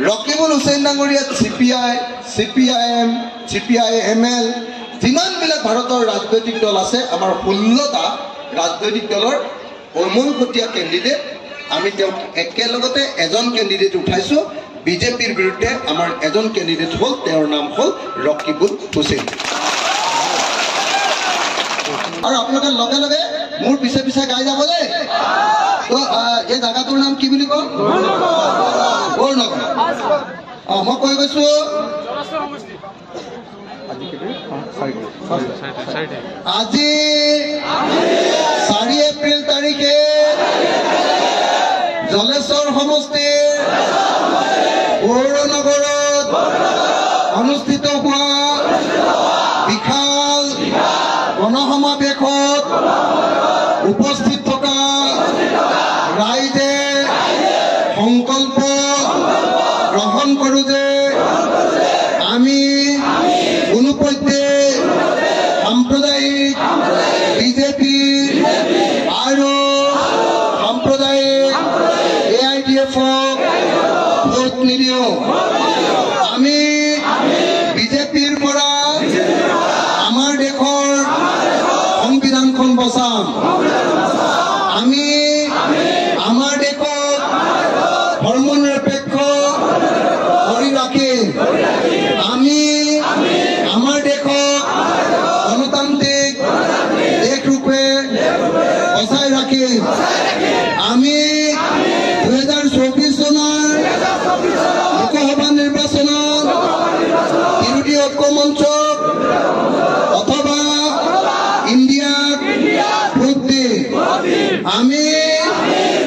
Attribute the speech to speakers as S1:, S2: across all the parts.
S1: ৰকিবুল হুছেইন ডাঙৰীয়া CPIM CPIML যিমানবিলাক ভাৰতৰ ৰাজনৈতিক দল আছে আমাৰ 16টা ৰাজনৈতিক দলৰ কৰ্মকৰ্তা কেণ্ডিডেট আমি তেওঁক একেলগতে এজন কেণ্ডিডেট উঠাইছো বিজেপিৰ বিৰুদ্ধে আমাৰ এজন কেণ্ডিডেট হ'ল তেওঁৰ নাম হ'ল ৰকিবুল হুছেইন আৰু আপোনালোকে লগে লগে মোৰ পিছে পিছে গাই যাব দেই তো এই জায়গাটোৰ নাম কি বুলি কয় বৰনগৰ মই কৈ গৈছো আজি 4 এপ্ৰিল তাৰিখে জলেশ্বৰ সমষ্টিৰ বৰনগৰত অনুষ্ঠিত হোৱা বিশাল গণসমাৱেশত উপস্থিত থকা ৰাইজে সংকল্প গ্ৰহণ কৰোঁ যে আমি কোনোপধ্যে সাম্প্ৰদায়িক বিজেপি আৰু সাম্প্ৰদায়িক AIDF-ক ভোট নিদিওঁ আমি বিজেপিৰ পৰা আমাৰ দেশৰ সংবিধানখন বচাম আমি আমাৰ দেশক ধৰ্মনিৰপেক্ষ কৰি ৰাখিম আমি আমাৰ দেশক গণতান্ত্ৰিক দেশৰূপে বচাই ৰাখিম আমি 2024 চনৰ লোকসভা নিৰ্বাচনত বিৰোধী ঐক্য মঞ্চক অথবা ইণ্ডিয়াক ভোট দিম আমি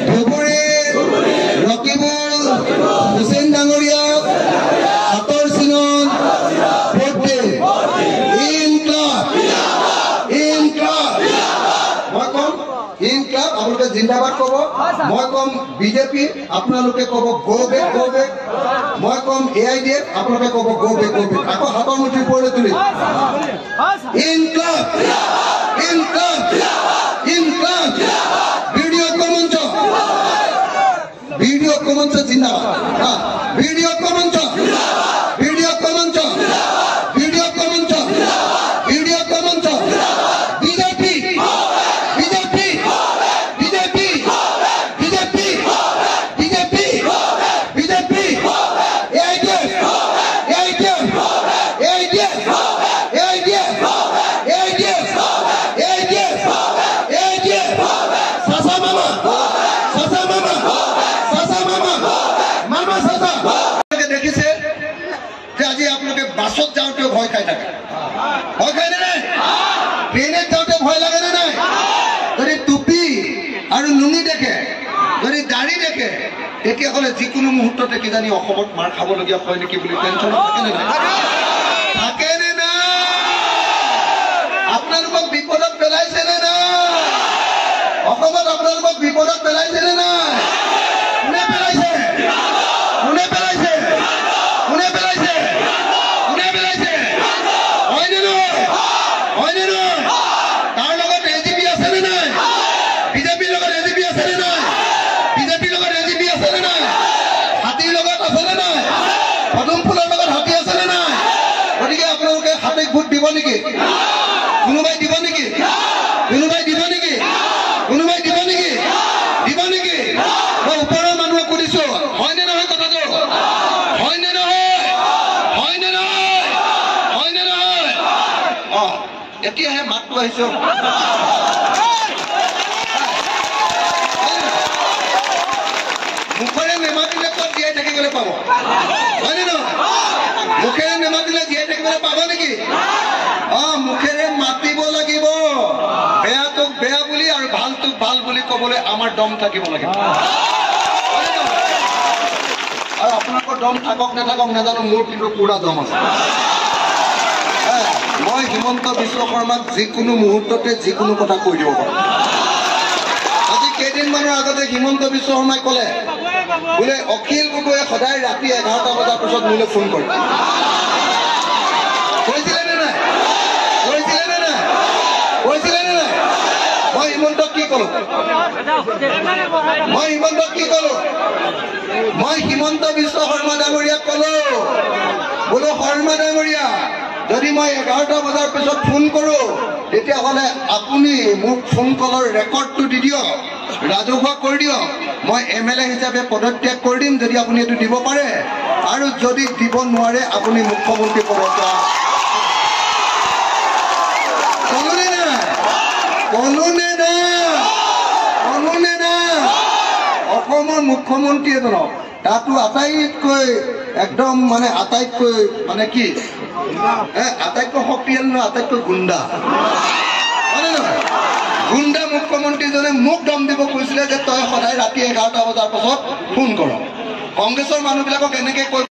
S1: ধুবুৰীৰ ৰকিবুল হুছেইন ডাঙৰীয়াক হাতৰ চিনত ভোট দিম ইনকলাব মই কম ইনকলাব আপোনালোকে জিন্দাবাদ ক'ব মই কম বিজেপি আপোনালোকে ক'ব গো বেক মই কম AIDF আপোনালোকে ক'ব গো বেক আকৌ হাতৰ মুঠি ওপৰলৈ তুলি ইনকলাব ভিডিঅ' কমঞ্চ জিন্দাবাদ ভিডিঅ' কমঞ্চ বিজেপি দেখিছে যে আজি আপোনালোকে বাছত যাওঁতেও ভয় খাই থাকে ভয় খাই নে নাই ট্ৰেইনত যাওঁতে ভয় লাগে নে নাই যদি টুপি আৰু লুঙি দেখে যদি দাড়ি দেখে তেতিয়াহ'লে যিকোনো মুহূৰ্ততে কিজানি অসমত মাৰ খাবলগীয়া হয় নেকি বুলি টেনশ্যন থাকে নে নাই আপোনালোকক বিপদত পেলাইছে নে নাই অসমত আপোনালোকক বিপদত পেলাইছে নে নাই কোনে পেলাইছে তাৰ লগত AGP আছে নে নাই বিজেপিৰ লগত AGP আছে নে নাই হাতীৰ লগত আছে নে নাই পদুম ফুলৰ লগত হাতী আছে নে নাই গতিকে আপোনালোকে হাতীক ভোট দিব নেকি কোনোবাই দিব নেকি মই ওপৰৰ মানুহক সুধিছো হয়নে নহয় কথাটো হয়নে নহয় এতিয়াহে মাতটো আহিছো মুখেৰে নেমাতিলে ক'ত জীয়াই থাকিবলৈ পাব হয়নে নহয় মুখেৰে নেমাতিলে জীয়াই থাকিবলৈ পাব নেকি মুখেৰে মাতিব লাগিব বেয়াটোক বেয়া বুলি আৰু ভালটোক ভাল বুলি ক'বলৈ আমাৰ দম থাকিব লাগিব আৰু আপোনালোকৰ দম থাকক নাথাকক নাজানো মোৰ কিন্তু পুৰা দম আছে মই হিমন্ত বিশ্ব শৰ্মাক যিকোনো মুহূৰ্ততে যিকোনো কথা কৈ দিব পাৰোঁ আজি কেইদিনমানৰ আগতে হিমন্ত বিশ্ব শৰ্মাই ক'লে বোলে অখিল গগৈয়ে সদায় ৰাতি 11টা বজাৰ পিছত মোলৈ ফোন কৰে কৈছিলে নে নাই মই হিমন্তক কি ক'লো মই হিমন্ত বিশ্ব শৰ্মা ডাঙৰীয়া ক'লো বোলো শৰ্মা ডাঙৰীয়া যদি মই 11টা বজাৰ পিছত ফোন কৰোঁ তেতিয়াহ'লে আপুনি মোক ফোন কলৰ ৰেকৰ্ডটো দি দিয়ক ৰাজহুৱা কৰি দিয়ক মই MLA হিচাপে পদত্যাগ কৰি দিম যদি আপুনি এইটো দিব পাৰে আৰু যদি দিব নোৱাৰে আপুনি মুখ্যমন্ত্ৰী পদত্যাগ অসমৰ মুখ্যমন্ত্ৰী এজনক তাতো আটাইতকৈ একদম মানে আটাইতকৈ মানে কি আটাইতকৈ শক্তিশালী নহয় আটাইতকৈ গুণ্ডা হয়নে নহয় গুণ্ডা মুখ্যমন্ত্ৰীজনে মোক দম দিব কৈছিলে যে তই সদায় ৰাতি 11টা বজাৰ পাছত ফোন কৰ কংগ্ৰেছৰ মানুহবিলাকক এনেকৈ কৈ